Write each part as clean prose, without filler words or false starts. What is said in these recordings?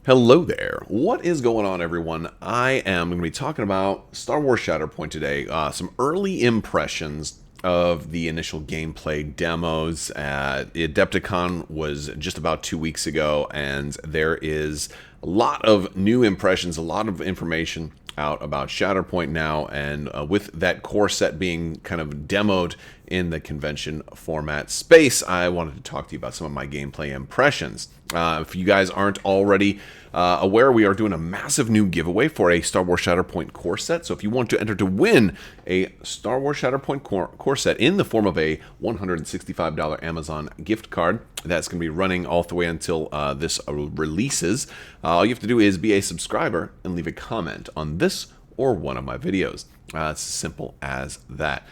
Hello there. What is going on, everyone? I am going to be talking about Star Wars Shatterpoint today. Some early impressions of the initial gameplay demos. Adepticon was just about 2 weeks ago, and there is a lot of new impressions, a lot of information out about Shatterpoint now, and with that core set being kind of demoed in the convention format space, I wanted to talk to you about some of my gameplay impressions. If you guys aren't already aware, we are doing a massive new giveaway for a Star Wars Shatterpoint core set. So if you want to enter to win a Star Wars Shatterpoint core set in the form of a $165 Amazon gift card, that's going to be running all the way until this releases, all you have to do is be a subscriber and leave a comment on this or one of my videos. It's as simple as that.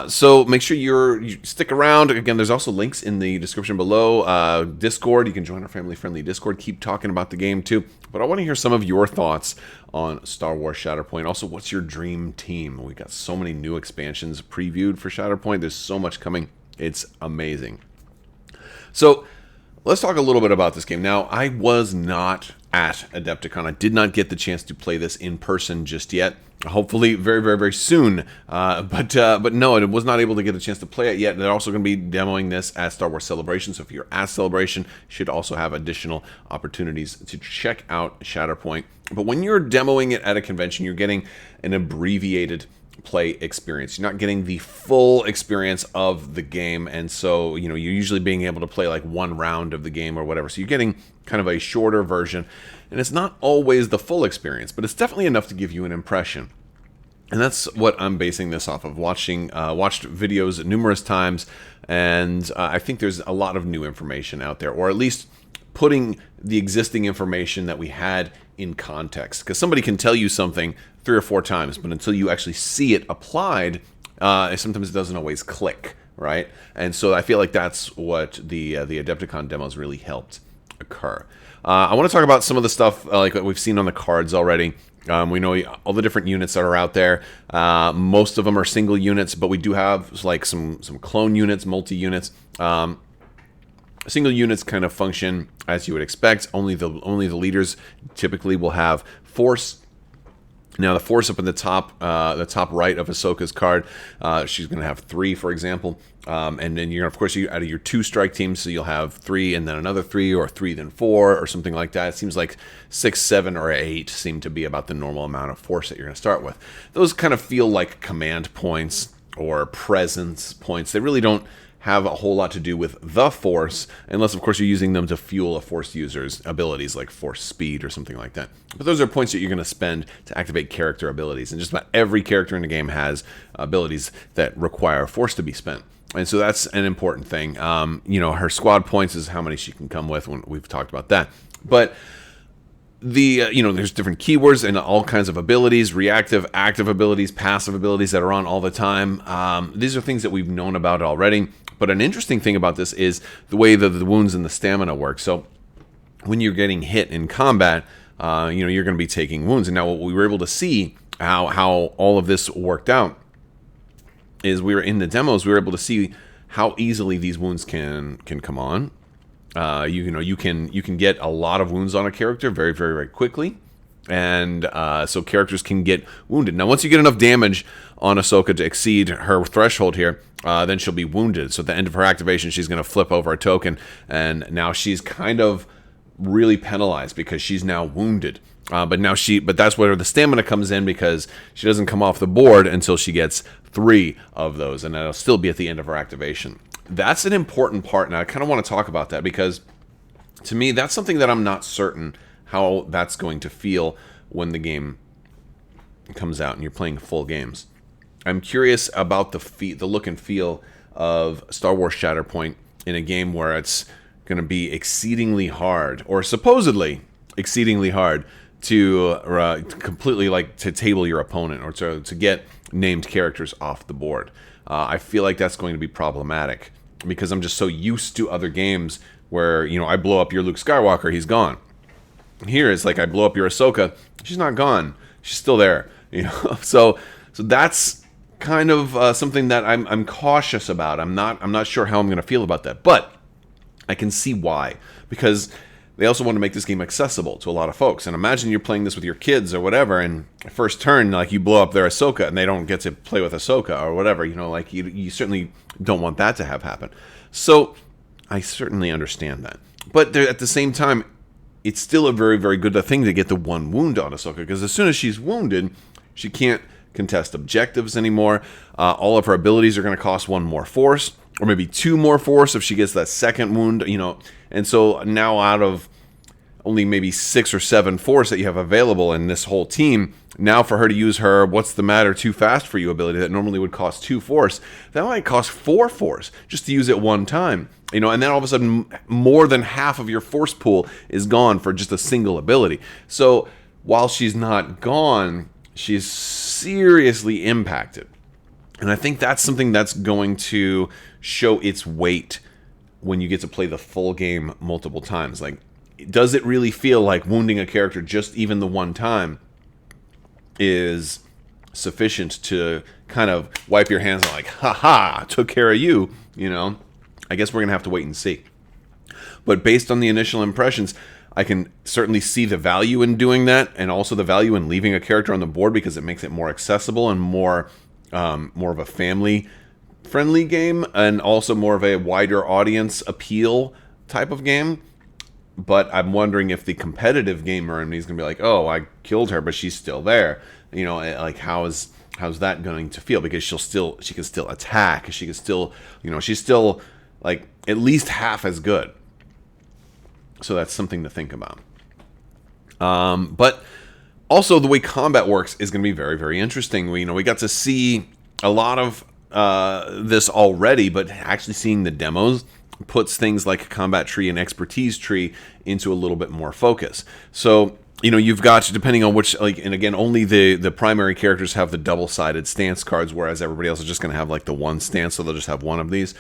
So make sure you stick around. Again, there's also links in the description below. Discord, you can join our family-friendly Discord. Keep talking about the game too. But I want to hear some of your thoughts on Star Wars Shatterpoint. Also, what's your dream team? We got so many new expansions previewed for Shatterpoint. There's so much coming. It's amazing. So let's talk a little bit about this game. Now, I was not at Adepticon. I did not get the chance to play this in person just yet. Hopefully very, very, very soon. But no, I was not able to get a chance to play it yet. They're also going to be demoing this at Star Wars Celebration. So if you're at Celebration, you should also have additional opportunities to check out Shatterpoint. But when you're demoing it at a convention, you're getting an abbreviated play experience. You're not getting the full experience of the game, and so you're usually being able to play like one round of the game or whatever. So you're getting kind of a shorter version, and it's not always the full experience, but it's definitely enough to give you an impression. And that's what I'm basing this off of. Watched videos numerous times, and I think there's a lot of new information out there, or at least putting the existing information that we had in context. Because somebody can tell you something 3 or 4 times, but until you actually see it applied, sometimes it doesn't always click, right? And so I feel like that's what the Adepticon demos really helped occur. I want to talk about some of the stuff like what we've seen on the cards already. We know all the different units that are out there. Most of them are single units, but we do have like some clone units, multi-units. Single units kind of function as you would expect. Only the leaders typically will have Force. Now the Force up in the top right of Ahsoka's card, she's going to have 3, for example, and then you're of course out of your 2 strike teams, so you'll have 3 and then another 3, or 3 then 4, or something like that. It seems like 6, 7, or 8 seem to be about the normal amount of Force that you're going to start with. Those kind of feel like command points or presence points. They really don't have a whole lot to do with the Force, unless of course you're using them to fuel a Force user's abilities like Force speed or something like that. But those are points that you're going to spend to activate character abilities, and just about every character in the game has abilities that require Force to be spent. And so that's an important thing. Her squad points is how many she can come with. When we've talked about that, but there's different keywords and all kinds of abilities, reactive, active abilities, passive abilities that are on all the time. These are things that we've known about already. But an interesting thing about this is the way that the wounds and the stamina work. So when you're getting hit in combat, you're going to be taking wounds. And now what we were able to see how all of this worked out is we were in the demos. We were able to see how easily these wounds can come on. You can get a lot of wounds on a character very, very, very quickly. And so characters can get wounded. Now, once you get enough damage on Ahsoka to exceed her threshold here, then she'll be wounded. So at the end of her activation, she's going to flip over a token, and now she's kind of really penalized because she's now wounded. But that's where the stamina comes in, because she doesn't come off the board until she gets 3 of those, and that'll still be at the end of her activation. That's an important part, and I kind of want to talk about that, because to me, that's something that I'm not certain how that's going to feel when the game comes out and you're playing full games. I'm curious about the look and feel of Star Wars Shatterpoint in a game where it's going to be exceedingly hard, or supposedly exceedingly hard, to completely to table your opponent, or to get named characters off the board. I feel like that's going to be problematic, because I'm just so used to other games where I blow up your Luke Skywalker, he's gone. Here it's like I blow up your Ahsoka, she's not gone, she's still there. So that's kind of something that I'm cautious about. I'm not sure how I'm going to feel about that, but I can see why, because they also want to make this game accessible to a lot of folks. And imagine you're playing this with your kids or whatever, and first turn, like, you blow up their Ahsoka and they don't get to play with Ahsoka or whatever. Like, you certainly don't want that to have happen. So I certainly understand that. But at the same time, it's still a very, very good thing to get the one wound on Ahsoka, because as soon as she's wounded, she can't contest objectives anymore. All of her abilities are going to cost 1 more force, or maybe 2 more force if she gets that second wound, And so now, out of only maybe 6 or 7 force that you have available in this whole team, now for her to use her "What's the Matter, Too Fast for You" ability that normally would cost 2 force, that might cost 4 force just to use it one time. And then all of a sudden, more than half of your force pool is gone for just a single ability. So while she's not gone, she's seriously impacted. And I think that's something that's going to show its weight when you get to play the full game multiple times. Like, does it really feel like wounding a character just even the one time is sufficient to kind of wipe your hands and like, ha, took care of you, I guess we're going to have to wait and see. But based on the initial impressions, I can certainly see the value in doing that, and also the value in leaving a character on the board, because it makes it more accessible and more of a family-friendly game, and also more of a wider audience appeal type of game. But I'm wondering if the competitive gamer in me is going to be like, oh, I killed her, but she's still there. Like, how's that going to feel? Because she can still attack. She can still, she's still like at least half as good. So that's something to think about. But also, the way combat works is going to be very, very interesting. We got to see a lot of this already, but actually seeing the demos puts things like combat tree and expertise tree into a little bit more focus. So, you've got, depending on which, and again, only the primary characters have the double-sided stance cards, whereas everybody else is just going to have like the one stance, so they'll just have one of these.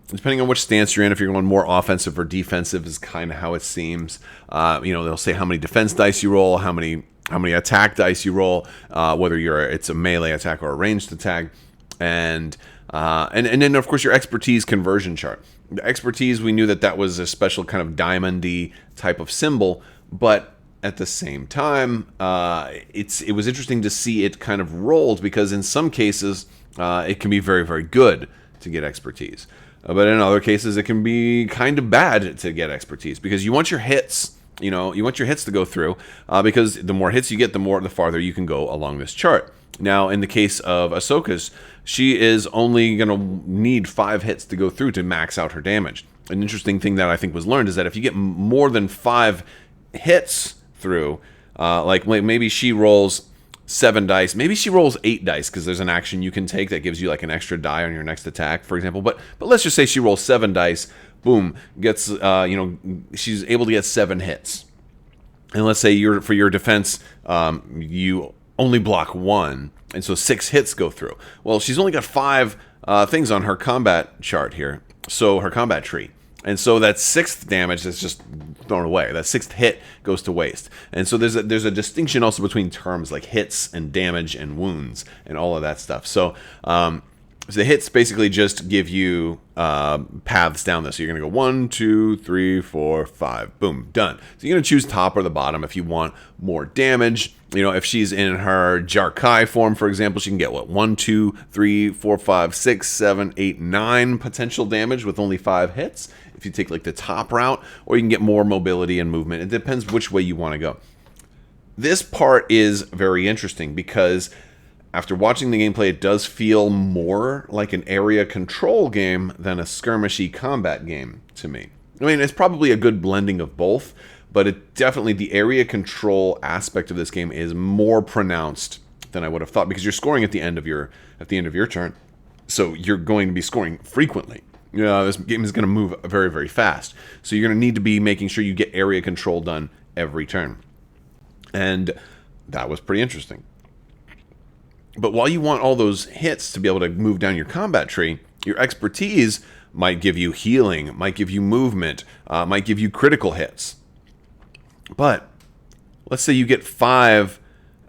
Depending on which stance you're in, if you're going more offensive or defensive, is kind of how it seems. They'll say how many defense dice you roll, how many attack dice you roll, whether it's a melee attack or a ranged attack, and then of course your expertise conversion chart. The expertise, we knew that was a special kind of diamond-y type of symbol, but at the same time, it was interesting to see it kind of rolled, because in some cases it can be very, very good to get expertise. But in other cases, it can be kind of bad to get expertise, because you want your hits, you want your hits to go through, because the more hits you get, the farther you can go along this chart. Now, in the case of Ahsoka's, she is only going to need 5 hits to go through to max out her damage. An interesting thing that I think was learned is that if you get more than 5 hits through, like maybe she rolls 7 dice, maybe she rolls 8 dice, because there's an action you can take that gives you like an extra die on your next attack, for example. But let's just say she rolls 7 dice, boom, gets she's able to get 7 hits. And let's say for your defense, you only block 1, and so 6 hits go through. Well, she's only got 5 things on her combat chart here, so her combat tree. And so that 6th damage is just thrown away. That 6th hit goes to waste. And so there's a distinction also between terms like hits and damage and wounds and all of that stuff. So the hits basically just give you paths down this. So you're going to go 1, 2, 3, 4, 5. Boom, done. So you're going to choose top or the bottom if you want more damage. If she's in her Jarkai form, for example, she can get 1, 2, 3, 4, 5, 6, 7, 8, 9 potential damage with only 5 hits. If you take like the top route, or you can get more mobility and movement. It depends which way you want to go. This part is very interesting, because after watching the gameplay, it does feel more like an area control game than a skirmishy combat game to me. I mean, it's probably a good blending of both, but it definitely, the area control aspect of this game is more pronounced than I would have thought, because you're scoring at the end of your turn, so you're going to be scoring frequently. This game is going to move very, very fast, so you're going to need to be making sure you get area control done every turn, and that was pretty interesting. But while you want all those hits to be able to move down your combat tree, your expertise might give you healing, might give you movement, might give you critical hits. But let's say you get 5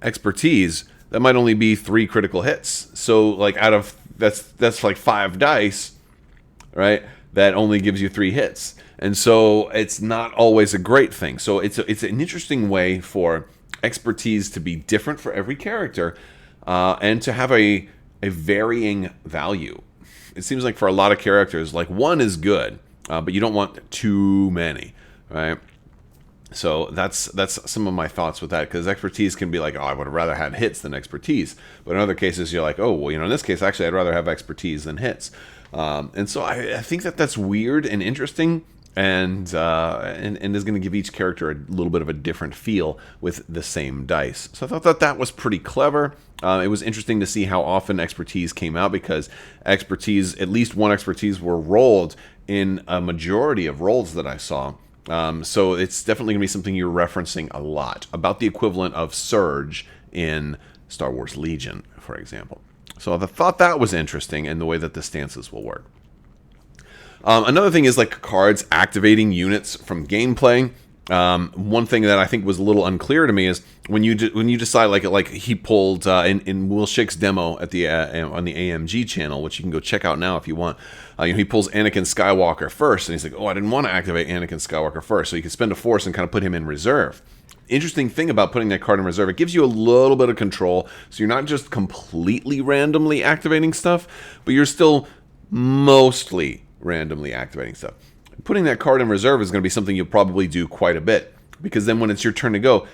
expertise, that might only be 3 critical hits. So like out of that's like 5 dice, right? that only gives you 3 hits. And so it's not always a great thing. So it's an interesting way for expertise to be different for every character, and to have a varying value. It seems like for a lot of characters, like 1 is good, but you don't want too many, right? So that's some of my thoughts with that, because expertise can be like, oh, I would rather have hits than expertise. But in other cases, you're like, oh, well, in this case, actually, I'd rather have expertise than hits. And so I think that's weird and interesting, and is going to give each character a little bit of a different feel with the same dice. So I thought that was pretty clever. It was interesting to see how often expertise came out, because expertise, at least one expertise, were rolled in a majority of rolls that I saw. So it's definitely going to be something you're referencing a lot, about the equivalent of Surge in Star Wars Legion, for example. So I thought that was interesting, and the way that the stances will work. Another thing is like cards activating units from gameplay. One thing that I think was a little unclear to me is when you decide, like he pulled in Will Schick's demo at the on the AMG channel, which you can go check out now if you want. He pulls Anakin Skywalker first, and he's like, oh, I didn't want to activate Anakin Skywalker first, so you can spend a force and kind of put him in reserve. Interesting thing about putting that card in reserve, it gives you a little bit of control, so you're not just completely randomly activating stuff, but you're still mostly randomly activating stuff. Putting that card in reserve is going to be something you'll probably do quite a bit, because then when it's your turn to go,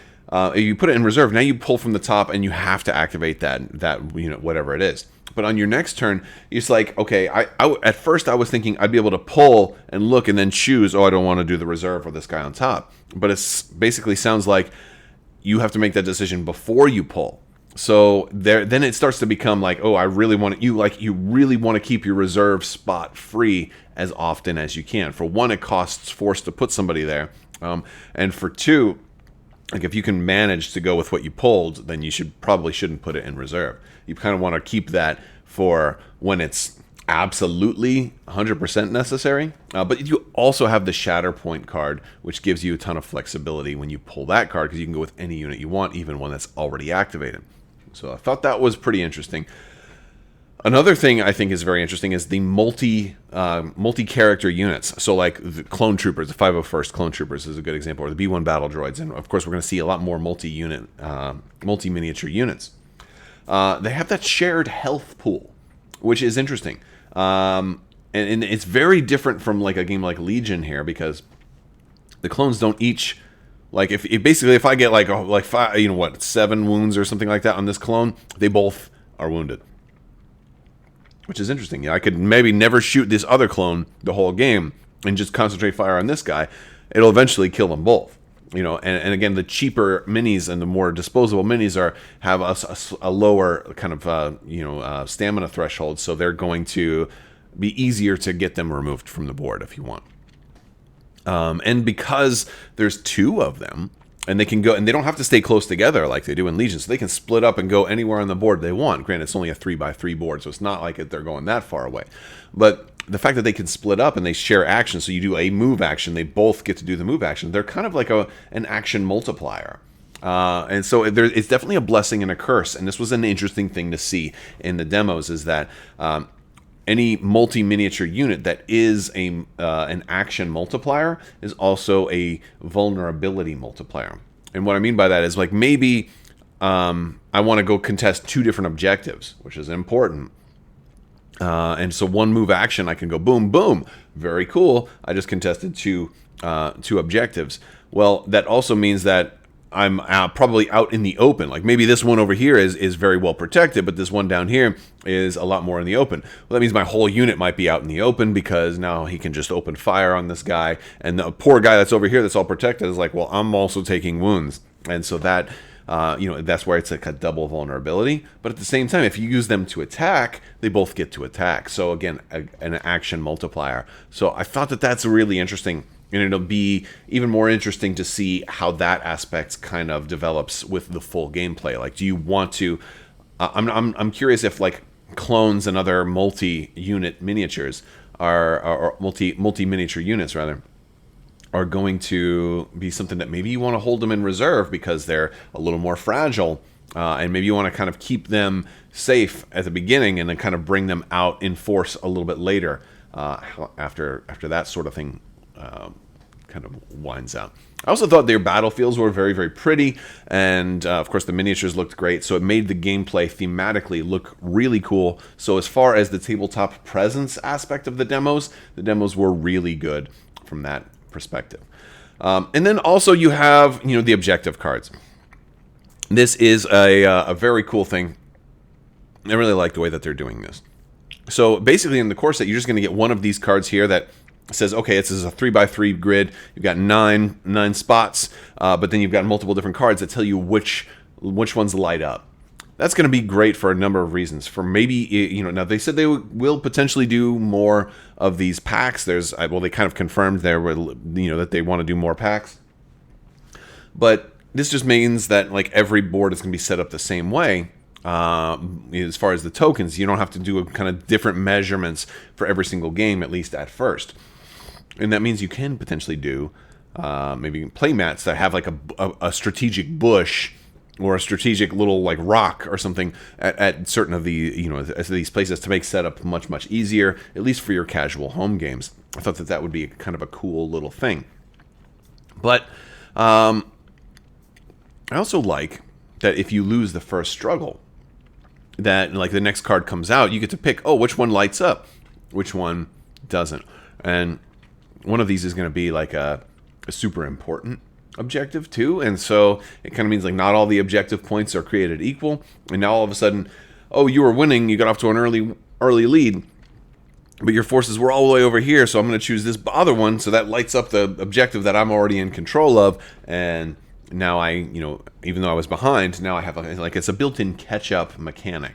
you put it in reserve, now you pull from the top and you have to activate that whatever it is. But on your next turn, it's like, okay, I at first I was thinking I'd be able to pull and look and then choose, oh, I don't want to do the reserve or this guy on top. But it basically sounds like you have to make that decision before you pull. So then it starts to become like, oh, I really want to, you really want to keep your reserve spot free as often as you can. For 1, it costs force to put somebody there, and for 2, like if you can manage to go with what you pulled, then you shouldn't put it in reserve. You kind of want to keep that for when it's absolutely 100% necessary. But you also have the Shatterpoint card, which gives you a ton of flexibility when you pull that card, because you can go with any unit you want, even one that's already activated. So I thought that was pretty interesting. Another thing I think is very interesting is the multi-character units. So like the clone troopers, the 501st clone troopers is a good example, or the B1 battle droids. And of course, we're going to see a lot more multi-miniature units. They have that shared health pool, which is interesting. And it's very different from like a game like Legion here, because the clones don't each, like if I get like 5, 7 wounds or something like that on this clone, they both are wounded. Which is interesting. I could maybe never shoot this other clone the whole game and just concentrate fire on this guy. It'll eventually kill them both. And again, the cheaper minis and the more disposable minis have a lower kind of stamina threshold, so they're going to be easier to get them removed from the board if you want. And because there's 2 of them, and they can go, and they don't have to stay close together like they do in Legion, so they can split up and go anywhere on the board they want. Granted, it's only a 3x3 board, so it's not like they're going that far away. But the fact that they can split up and they share action, so you do a move action, they both get to do the move action. They're kind of like an action multiplier. And so it's definitely a blessing and a curse. And this was an interesting thing to see in the demos, is that any multi-miniature unit that is an action multiplier is also a vulnerability multiplier. And what I mean by that is, like, maybe I want to go contest 2 different objectives, which is important. And so 1 move action, I can go boom, boom. Very cool. I just contested two objectives. Well, that also means that I'm probably out in the open. Like maybe this one over here is very well protected, but this one down here is a lot more in the open. Well, that means my whole unit might be out in the open, because now he can just open fire on this guy. And the poor guy that's over here that's all protected is like, well, I'm also taking wounds. And so that, that's where it's like a double vulnerability. But at the same time, if you use them to attack, they both get to attack. So again, an action multiplier. So I thought that that's really interesting. And it'll be even more interesting to see how that aspect kind of develops with the full gameplay. Like, do you want to? I'm curious if like clones and other multi-unit miniatures or multi-miniature units rather are going to be something that maybe you want to hold them in reserve because they're a little more fragile, and maybe you want to kind of keep them safe at the beginning and then kind of bring them out in force a little bit later. after that sort of thing kind of winds out. I also thought their battlefields were very, very pretty, and of course the miniatures looked great, so it made the gameplay thematically look really cool. So as far as the tabletop presence aspect of the demos were really good from that perspective. And then also you have, the objective cards. This is a very cool thing. I really like the way that they're doing this. So basically in the core set, you're just going to get one of these cards here that says, okay, this is a 3x3 grid. You've got nine spots, but then you've got multiple different cards that tell you which ones light up. That's going to be great for a number of reasons. For maybe, now they said they will potentially do more of these packs. They kind of confirmed there, that they want to do more packs. But this just means that like every board is going to be set up the same way. As far as the tokens, you don't have to do a kind of different measurements for every single game, at least at first. And that means you can potentially do maybe play mats that have like a strategic bush or a strategic little like rock or something at certain of the these places to make setup much, much easier, at least for your casual home games. I thought that would be kind of a cool little thing. But I also like that if you lose the first struggle, that like the next card comes out, you get to pick, which one lights up, which one doesn't. And one of these is going to be like a super important objective too, and so it kind of means like not all the objective points are created equal, and now all of a sudden, you were winning, you got off to an early lead, but your forces were all the way over here, so I'm going to choose this other one, so that lights up the objective that I'm already in control of, and now I, even though I was behind, now I have it's a built-in catch-up mechanic.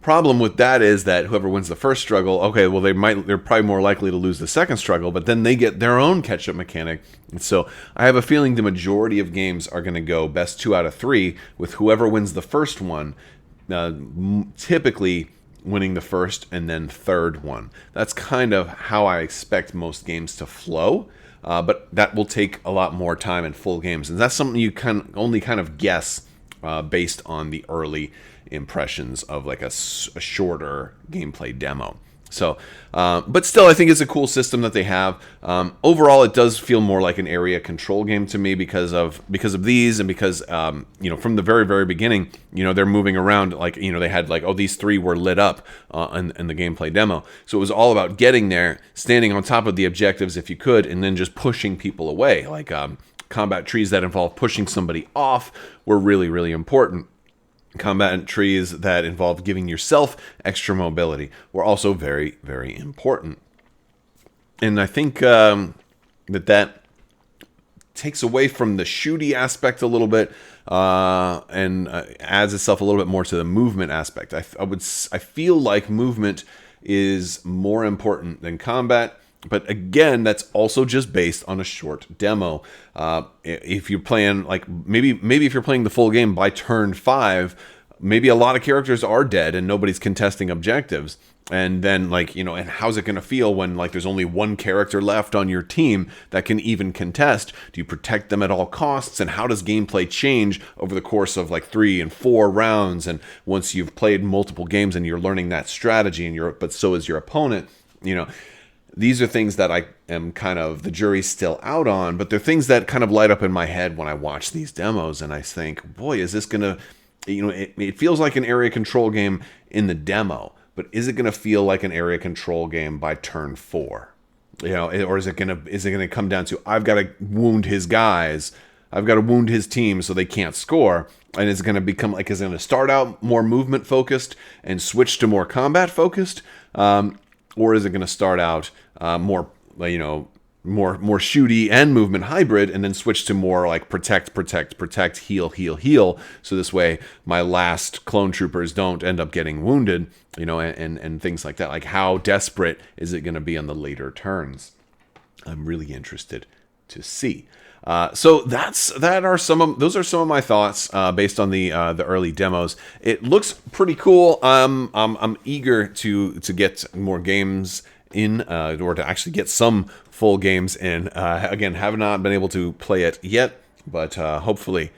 Problem with that is that whoever wins the first struggle, they're probably more likely to lose the second struggle, but then they get their own catch-up mechanic. And so I have a feeling the majority of games are going to go best 2 out of 3, with whoever wins the first one typically winning the first and then third one. That's kind of how I expect most games to flow, but that will take a lot more time in full games, and that's something you can only kind of guess based on the early impressions of like a shorter gameplay demo. So, but still, I think it's a cool system that they have. Overall, it does feel more like an area control game to me because of these, and because from the very, very beginning, they're moving around like they had like these 3 were lit up in the gameplay demo. So it was all about getting there, standing on top of the objectives if you could, and then just pushing people away. Like combat trees that involve pushing somebody off were really, really important. Combat trees that involve giving yourself extra mobility were also very, very important. And I think that takes away from the shooty aspect a little bit and adds itself a little bit more to the movement aspect. I feel like movement is more important than combat. But again, that's also just based on a short demo. If you're playing, like maybe if you're playing the full game by turn 5, maybe a lot of characters are dead and nobody's contesting objectives. And then and how's it going to feel when like there's only one character left on your team that can even contest? Do you protect them at all costs? And how does gameplay change over the course of like 3 and 4 rounds? And once you've played multiple games and you're learning that strategy, but so is your opponent, these are things that I am kind of, the jury's still out on, but they're things that kind of light up in my head when I watch these demos, and I think, boy, is this going to, it feels like an area control game in the demo, but is it going to feel like an area control game by turn 4? Or is it going to come down to, I've got to wound his guys, I've got to wound his team so they can't score, and is it going to become like, is it going to start out more movement focused and switch to more combat focused? Or is it going to start out more shooty and movement hybrid, and then switch to more like protect, heal? So this way, my last clone troopers don't end up getting wounded, and things like that. Like, how desperate is it going to be on the later turns? I'm really interested to see. So those are some of my thoughts based on the early demos. It looks pretty cool. I'm eager to get more games in, or to actually get some full games in. Again, have not been able to play it yet, but hopefully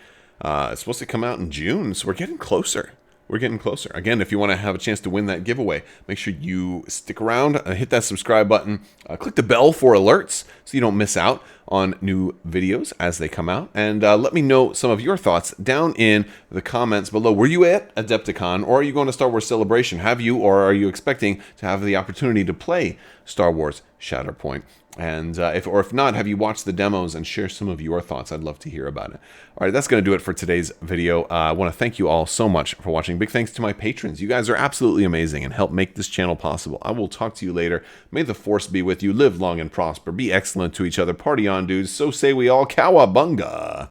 it's supposed to come out in June, so we're getting closer. we're getting closer. Again, if you want to have a chance to win that giveaway, make sure you stick around, hit that subscribe button, click the bell for alerts so you don't miss out on new videos as they come out. And let me know some of your thoughts down in the comments below. Were you at Adepticon, or are you going to Star Wars Celebration? Have you, or are you expecting to have the opportunity to play Star Wars Shatterpoint? And if not, have you watched the demos and share some of your thoughts? I'd love to hear about it. All right, that's going to do it for today's video. I want to thank you all so much for watching. Big thanks to my patrons. You guys are absolutely amazing and help make this channel possible. I will talk to you later. May the Force be with you. Live long and prosper. Be excellent to each other. Party on, dudes. So say we all. Cowabunga.